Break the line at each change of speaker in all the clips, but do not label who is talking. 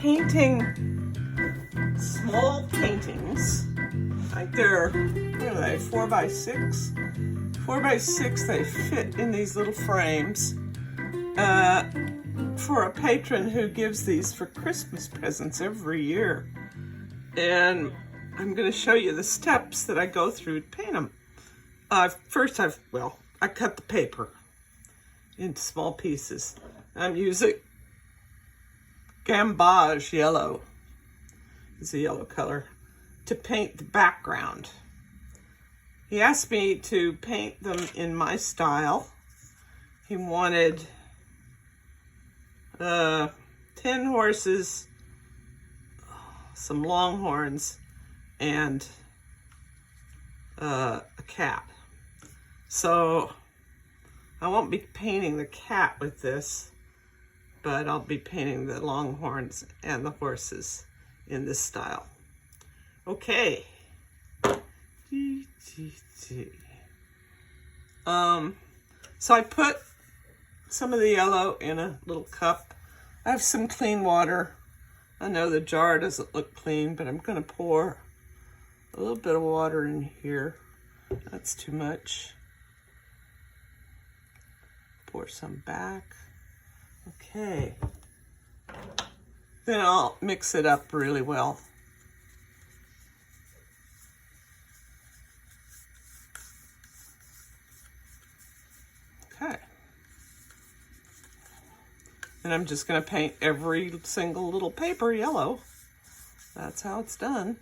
painting small paintings. Like they're, what are they, 4x6? 4x6, they fit in these little frames for a patron who gives these for Christmas presents every year. And I'm going to show you the steps that I go through to paint them. First, I cut the paper into small pieces. I'm using Gamboge yellow, it's a yellow color, to paint the background. He asked me to paint them in my style. He wanted 10 horses, some longhorns, and a cat. So I won't be painting the cat with this, but I'll be painting the longhorns and the horses in this style. Okay. So I put some of the yellow in a little cup. I have some clean water. I know the jar doesn't look clean, but I'm going to pour a little bit of water in here. That's too much. Pour some back. Okay. Then I'll mix it up really well. Okay. And I'm just going to paint every single little paper yellow. That's how it's done.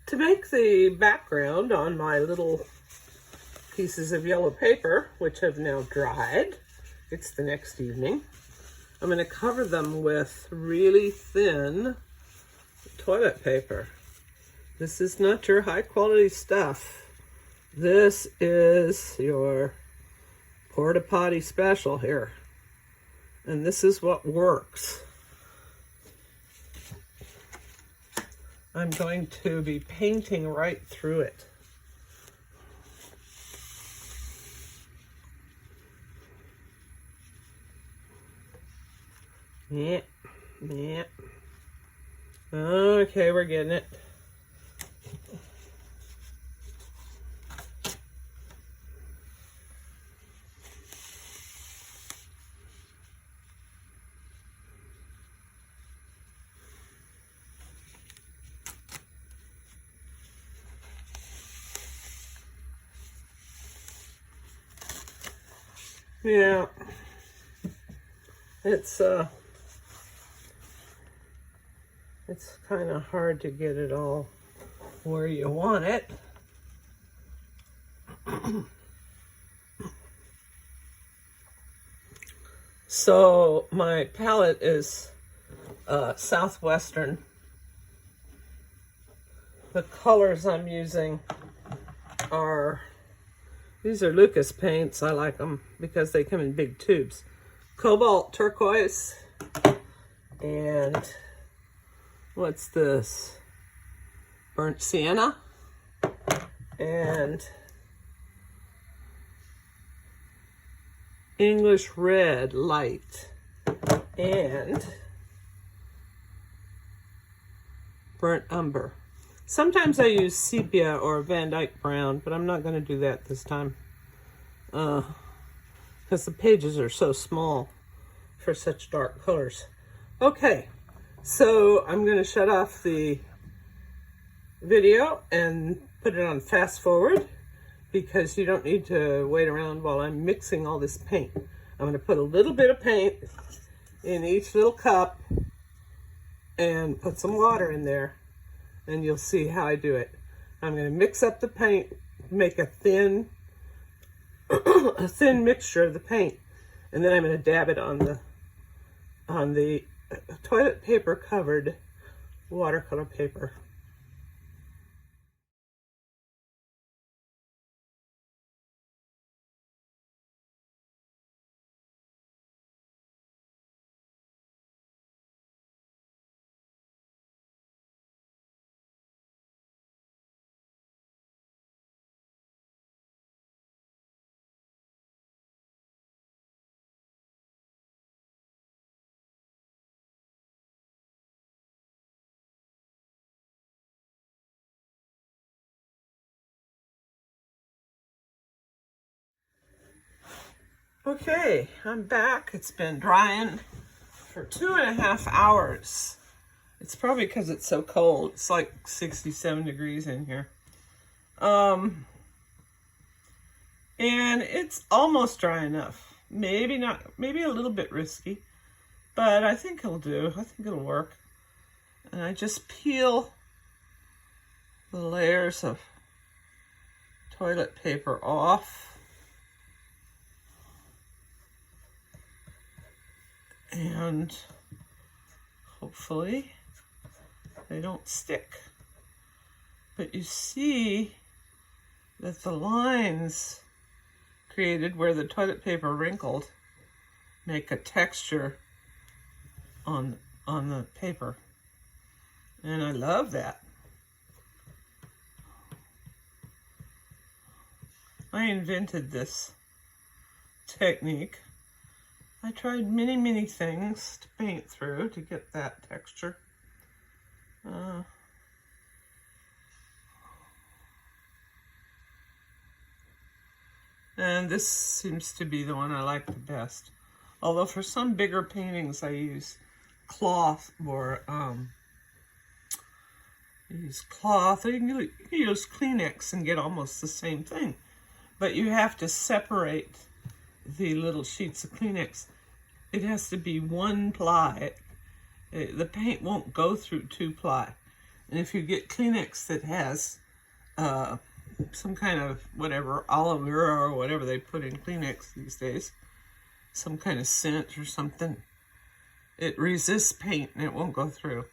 To make the background on my little pieces of yellow paper, which have now dried, it's the next evening, I'm going to cover them with really thin toilet paper. This is not your high quality stuff. This is your porta potty special here. And this is what works. I'm going to be painting right through it. Yeah. Okay, we're getting it. Yeah, it's kind of hard to get it all where you want it. So my palette is Southwestern. The colors I'm using these are Lucas paints. I like them because they come in big tubes. Cobalt turquoise. And what's this? Burnt sienna. And English red light. And burnt umber. Sometimes I use sepia or Van Dyke brown, but I'm not going to do that this time because the pages are so small for such dark colors. Okay, so I'm going to shut off the video and put it on fast forward because you don't need to wait around while I'm mixing all this paint. I'm going to put a little bit of paint in each little cup and put some water in there. And you'll see how I do it. I'm going to mix up the paint, make a thin mixture of the paint, and then I'm going to dab it on the toilet paper covered watercolor paper. Okay, I'm back. It's been drying for 2.5 hours. It's probably because it's so cold. It's like 67 degrees in here. And it's almost dry enough. Maybe not, maybe a little bit risky, but I think it'll do. I think it'll work. And I just peel the layers of toilet paper off. And hopefully they don't stick. But you see that the lines created where the toilet paper wrinkled make a texture on the paper. And I love that. I invented this technique. I tried many things to paint through to get that texture. And this seems to be the one I like the best. Although for some bigger paintings I use cloth, or or you can use Kleenex and get almost the same thing. But you have to separate the little sheets of Kleenex. It has to be 1 ply. The paint won't go through 2 ply. And if you get Kleenex that has some kind of whatever, olive oil or whatever they put in Kleenex these days, some kind of scent or something, it resists paint and it won't go through.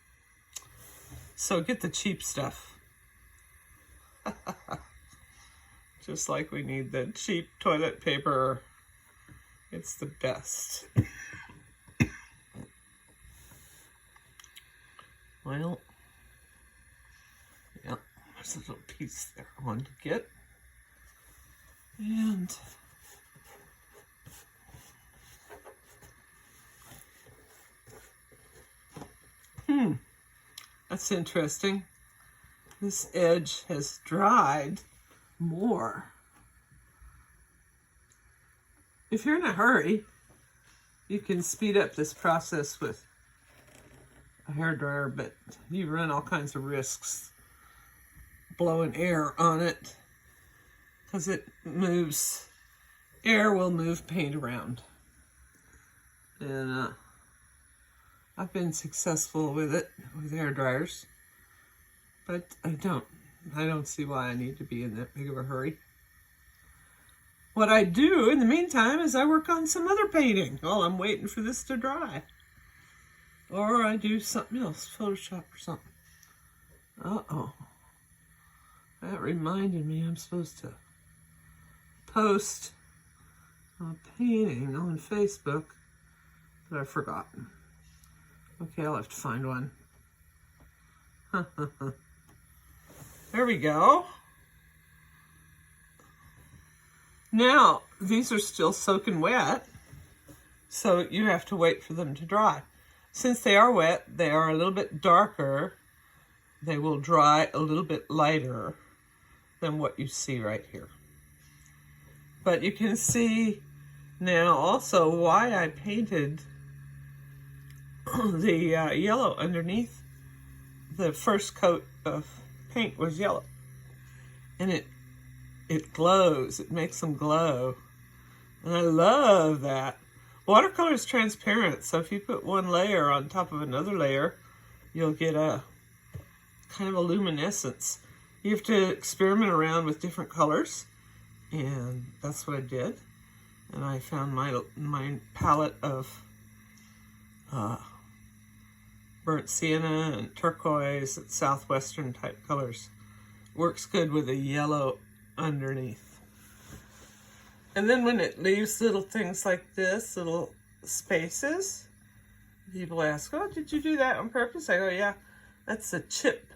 So get the cheap stuff. Just like we need the cheap toilet paper. It's the best. Well, yeah, there's a little piece there I wanted to get. And that's interesting. This edge has dried more. If you're in a hurry, you can speed up this process with a hairdryer, but you run all kinds of risks blowing air on it because it moves. Air will move paint around. And I've been successful with it with hair dryers, but I don't see why I need to be in that big of a hurry. What I do in the meantime is I work on some other painting while I'm waiting for this to dry. Or I do something else, Photoshop or something. Uh-oh. That reminded me I'm supposed to post a painting on Facebook, but I've forgotten. Okay, I'll have to find one. There we go. Now, these are still soaking wet, so you have to wait for them to dry. Since they are wet, they are a little bit darker. They will dry a little bit lighter than what you see right here. But you can see now also why I painted the yellow underneath. The first coat of paint was yellow, and it glows. It makes them glow, and I love that. Watercolor is transparent, so if you put one layer on top of another layer, you'll get a kind of a luminescence. You have to experiment around with different colors, and that's what I did. And I found my palette of burnt sienna and turquoise and southwestern type colors. Works good with a yellow underneath. And then when it leaves little things like this, little spaces, people ask, oh, did you do that on purpose? I go, yeah, that's a chip.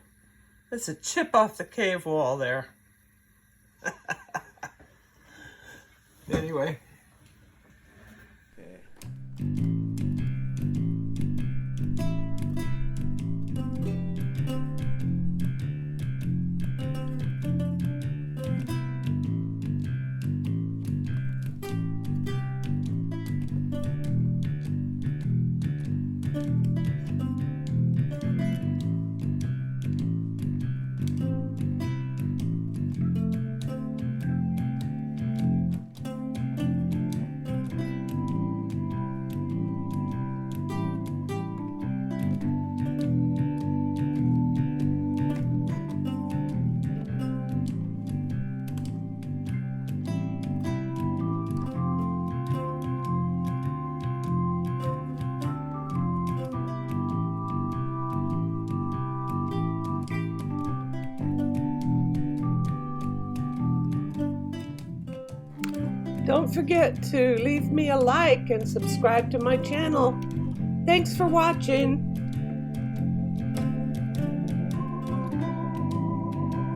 That's a chip off the cave wall there. Anyway. Don't forget to leave me a like and subscribe to my channel. Thanks for watching.